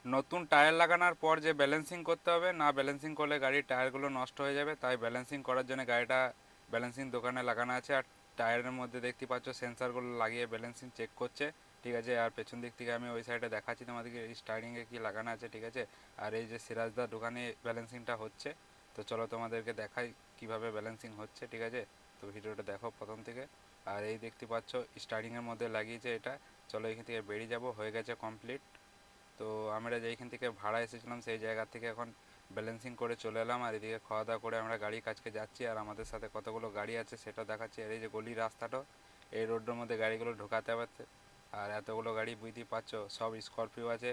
নতুন টায়ার লাগানোর পর যে ব্যালেন্সিং করতে হবে, না ব্যালেন্সিং করলে গাড়ির টায়ারগুলো নষ্ট হয়ে যাবে, তাই ব্যালেন্সিং করার জন্য গাড়িটা ব্যালেন্সিং দোকানে লাগানো আছে। আর টায়ারের মধ্যে দেখতে পাচ্ছ সেন্সারগুলো লাগিয়ে ব্যালেন্সিং চেক করছে, ঠিক আছে। আর পেছন দিক থেকে আমি ওই সাইডে দেখাচ্ছি তোমাদেরকে স্টার্টিংয়ে কি লাগানো আছে, ঠিক আছে। আর এই যে সিরাজদার দোকানে ব্যালেন্সিংটা হচ্ছে, তো চলো তোমাদেরকে দেখাই কিভাবে ব্যালেন্সিং হচ্ছে, ঠিক আছে। তো ভিডিওটা দেখো প্রথম থেকে। আর এই দেখতে পাচ্ছ স্টার্টিংয়ের মধ্যে লাগিয়েছে এটা। চলো এখান থেকে বেরিয়ে যাব, হয়ে গেছে কমপ্লিট। তো আমরা যেইখান থেকে ভাড়া এসেছিলাম সেই জায়গা থেকে এখন ব্যালেন্সিং করে চলে এলাম। আর এদিকে খাওয়া দাওয়া করে আমরা গাড়ির কাছকে যাচ্ছি, আর আমাদের সাথে কতগুলো গাড়ি আছে সেটা দেখাচ্ছি। আর এই যে গলির রাস্তাটা, এই রোডের মধ্যে গাড়িগুলো ঢোকাতে পারছে। আর এতগুলো গাড়ি বুঝতেই পারছো, সব স্করপিও আছে,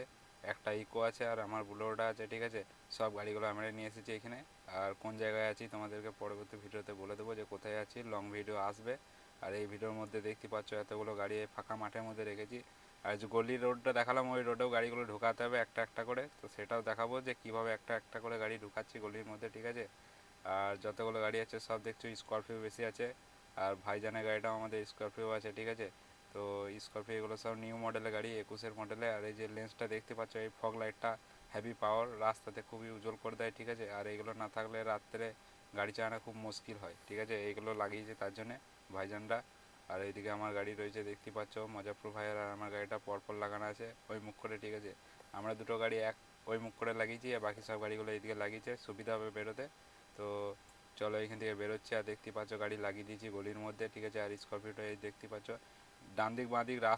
একটা ইকো আছে, আর আমার বুলোরটা আছে, ঠিক আছে। সব গাড়িগুলো আমরা নিয়ে এসেছি এখানে। আর কোন জায়গায় আছি তোমাদেরকে পরবর্তী ভিডিওতে বলে দেবো যে কোথায় আছি, লং ভিডিও আসবে। আর এই ভিডিওর মধ্যে দেখতে পাচ্ছ এতগুলো গাড়ি ফাঁকা মাঠের মধ্যে রেখেছি। আর যে গলির রোডটা দেখালাম, ওই রোডেও গাড়িগুলো ঢোকাতে হবে একটা একটা করে, তো সেটাও দেখাবো যে কীভাবে একটা একটা করে গাড়ি ঢুকাচ্ছি গলির মধ্যে, ঠিক আছে। আর যতগুলো গাড়ি আছে সব দেখছো স্করপিও বেশি আছে। আর ভাইজানের গাড়িটাও আমাদের স্করপিও আছে, ঠিক আছে। তো স্করপিও এগুলো সব নিউ মডেলের গাড়ি, 21-এর মডেলে। আর এই যে লেন্সটা দেখতে পাচ্ছ, এই ফগ লাইটটা হেভি পাওয়ার, রাস্তাতে খুবই উজ্জ্বল করে দেয়, ঠিক আছে। আর এইগুলো না থাকলে রাত্রে গাড়ি চালানো খুব মুশকিল হয়, ঠিক আছে। এইগুলো লাগিয়েছে তার জন্যে ভাইজানরা। আর এইদিকে আমার গাড়ি রয়েছে দেখতে পাচ্ছ, মজাপুর ভাইয়ের আর আমার গাড়িটা পরপর লাগানো আছে ওই মুখ করে, ঠিক আছে। আমরা দুটো গাড়ি এক ওই মুখ করে লাগিয়েছি, আর বাকি সব গাড়িগুলো এইদিকে লাগিয়েছে, সুবিধা হবে বেরোতে। তো চলো এখান থেকে বেরোচ্ছি। আর দেখতে পাচ্ছ গাড়ি লাগিয়ে দিয়েছি গলির মধ্যে, ঠিক আছে। আর স্করপিওটা এই দেখতে পাচ্ছ ডান দিক বাঁ দিক রাস্তা